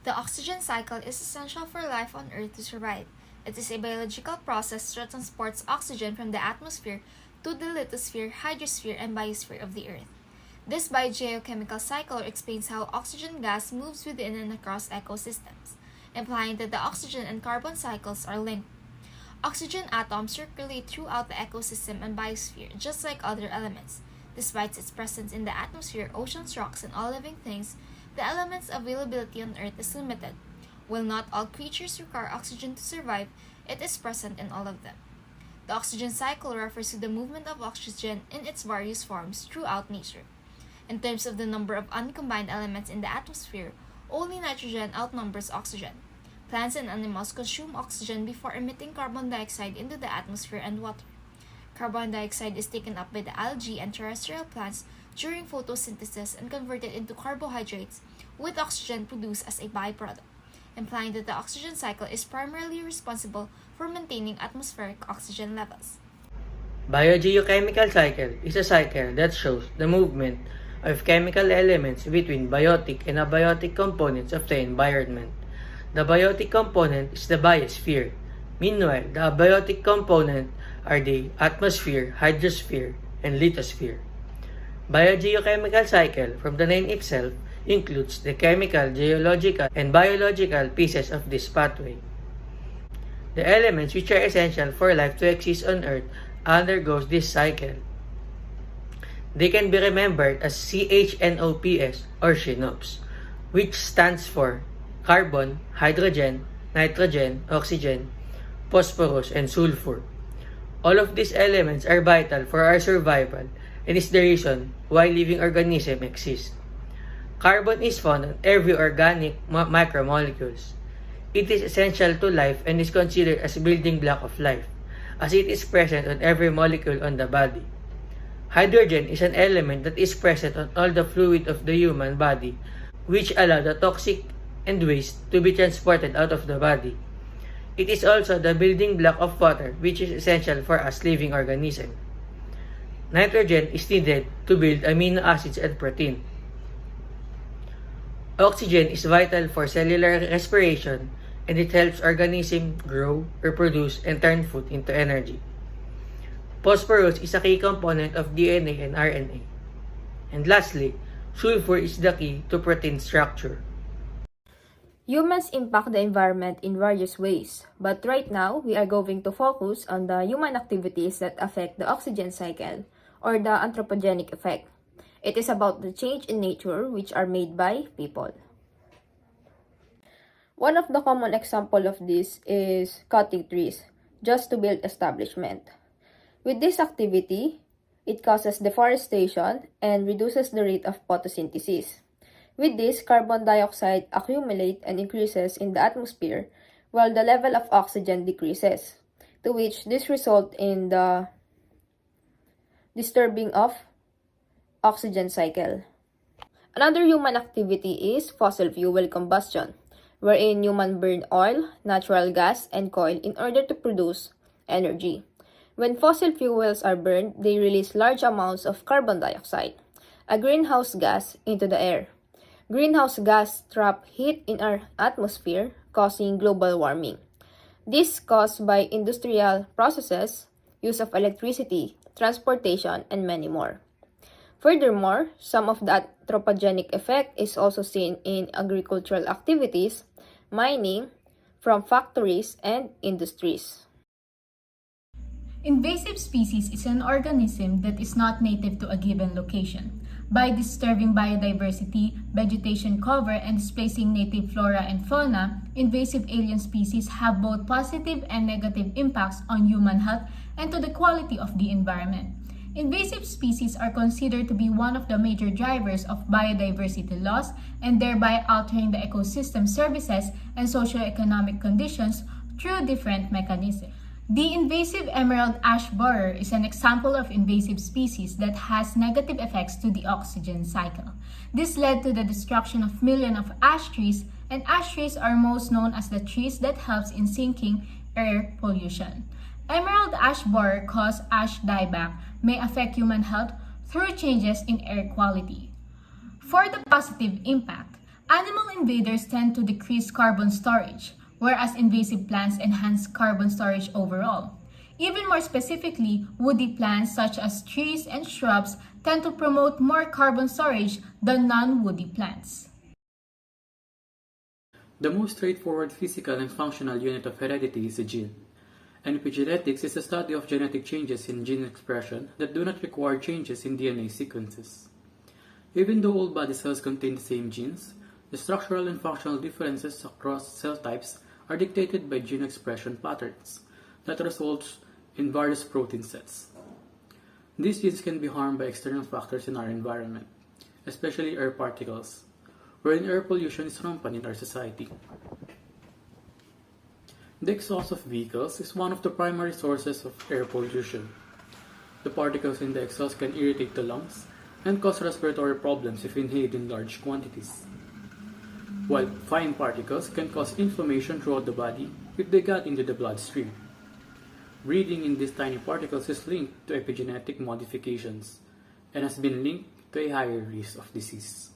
The oxygen cycle is essential for life on Earth to survive. It is a biological process that transports oxygen from the atmosphere to the lithosphere, hydrosphere, and biosphere of the Earth. This biogeochemical cycle explains how oxygen gas moves within and across ecosystems, implying that the oxygen and carbon cycles are linked. Oxygen atoms circulate throughout the ecosystem and biosphere just like other elements. Despite its presence in the atmosphere, oceans, rocks, and all living things, the element's availability on Earth is limited. While not all creatures require oxygen to survive, it is present in all of them. The oxygen cycle refers to the movement of oxygen in its various forms throughout nature. In terms of the number of uncombined elements in the atmosphere, only nitrogen outnumbers oxygen. Plants and animals consume oxygen before emitting carbon dioxide into the atmosphere and water. Carbon dioxide is taken up by the algae and terrestrial plants during photosynthesis and converted into carbohydrates, with oxygen produced as a byproduct, implying that the oxygen cycle is primarily responsible for maintaining atmospheric oxygen levels. Biogeochemical cycle is a cycle that shows the movement of chemical elements between biotic and abiotic components of the environment. The biotic component is the biosphere. Meanwhile, the abiotic component are the atmosphere, hydrosphere, and lithosphere. Biogeochemical cycle, from the name itself, includes the chemical, geological, and biological pieces of this pathway. The elements which are essential for life to exist on Earth undergoes this cycle. They can be remembered as CHNOPS or SHNOPS, which stands for carbon, hydrogen, nitrogen, oxygen, phosphorus, and sulfur. All of these elements are vital for our survival and is the reason why living organisms exist. Carbon is found on every organic micromolecules. It is essential to life and is considered as a building block of life, as it is present on every molecule on the body. Hydrogen is an element that is present on all the fluid of the human body, which allow the toxic and waste to be transported out of the body. It is also the building block of water, which is essential for us living organisms. Nitrogen is needed to build amino acids and protein. Oxygen is vital for cellular respiration, and it helps organisms grow, reproduce, and turn food into energy. Phosphorus is a key component of DNA and RNA. And lastly, sulfur is the key to protein structure. Humans impact the environment in various ways, but right now we are going to focus on the human activities that affect the oxygen cycle, or the anthropogenic effect. It is about the change in nature which are made by people. One of the common example of this is cutting trees just to build establishment. With this activity, it causes deforestation and reduces the rate of photosynthesis. With this, carbon dioxide accumulates and increases in the atmosphere, while the level of oxygen decreases, to which this results in the disturbing of oxygen cycle. Another human activity is fossil fuel combustion, wherein humans burn oil, natural gas, and coal in order to produce energy. When fossil fuels are burned, they release large amounts of carbon dioxide, a greenhouse gas, into the air. Greenhouse gas trap heat in our atmosphere, causing global warming. This is caused by industrial processes, use of electricity, transportation, and many more. Furthermore, some of the anthropogenic effect is also seen in agricultural activities, mining, from factories and industries. Invasive species is an organism that is not native to a given location. By disturbing biodiversity, vegetation cover, and displacing native flora and fauna, invasive alien species have both positive and negative impacts on human health and to the quality of the environment. Invasive species are considered to be one of the major drivers of biodiversity loss and thereby altering the ecosystem services and socioeconomic conditions through different mechanisms. The invasive emerald ash borer is an example of invasive species that has negative effects to the oxygen cycle. This led to the destruction of millions of ash trees, and ash trees are most known as the trees that helps in sinking air pollution. Emerald ash borer cause ash dieback may affect human health through changes in air quality. For the positive impact, Animal invaders tend to decrease carbon storage, whereas invasive plants enhance carbon storage overall. Even more specifically, woody plants such as trees and shrubs tend to promote more carbon storage than non-woody plants. The most straightforward physical and functional unit of heredity is a gene. And epigenetics is the study of genetic changes in gene expression that do not require changes in DNA sequences. Even though all body cells contain the same genes, the structural and functional differences across cell types are dictated by gene expression patterns that results in various protein sets. These genes can be harmed by external factors in our environment, especially air particles, wherein air pollution is rampant in our society. The exhaust of vehicles is one of the primary sources of air pollution. The particles in the exhaust can irritate the lungs and cause respiratory problems if inhaled in large quantities. While fine particles can cause inflammation throughout the body if they got into the bloodstream. Breathing in these tiny particles is linked to epigenetic modifications and has been linked to a higher risk of disease.